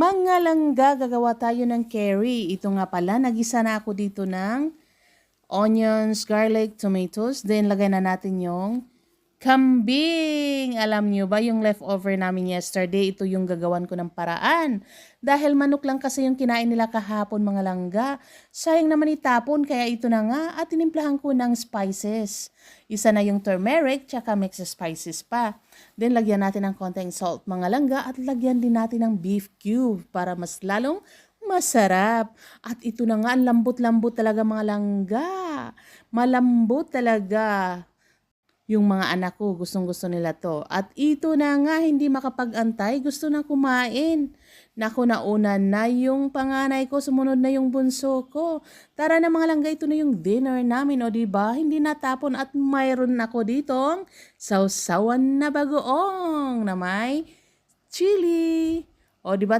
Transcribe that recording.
Mga langga, gagawa tayo ng curry. Ito nga pala, nagisa na ako dito ng onions, garlic, tomatoes. Then, lagay na natin yung kambing. Alam nyo ba, yung leftover namin yesterday, ito yung gagawan ko ng paraan. Dahil manok lang kasi yung kinain nila kahapon mga langga. Sayang naman itapon, kaya ito na nga at tinimplahan ko ng spices. Isa na yung turmeric, tsaka mixed spices pa. Then, lagyan natin ng konting salt mga langga at lagyan din natin ng beef cube para mas lalong masarap. At ito na nga, ang lambot-lambot talaga mga langga. Malambot talaga. Yung mga anak ko, gustong-gusto nila to. At ito na nga, hindi makapag-antay, gusto na kumain. Naku, nauna na yung panganay ko, sumunod na yung bunso ko. Tara na mga langga, ito na yung dinner namin, o diba? Hindi natapon at mayroon ako ditong sausawan na bagoong na may chili. O diba?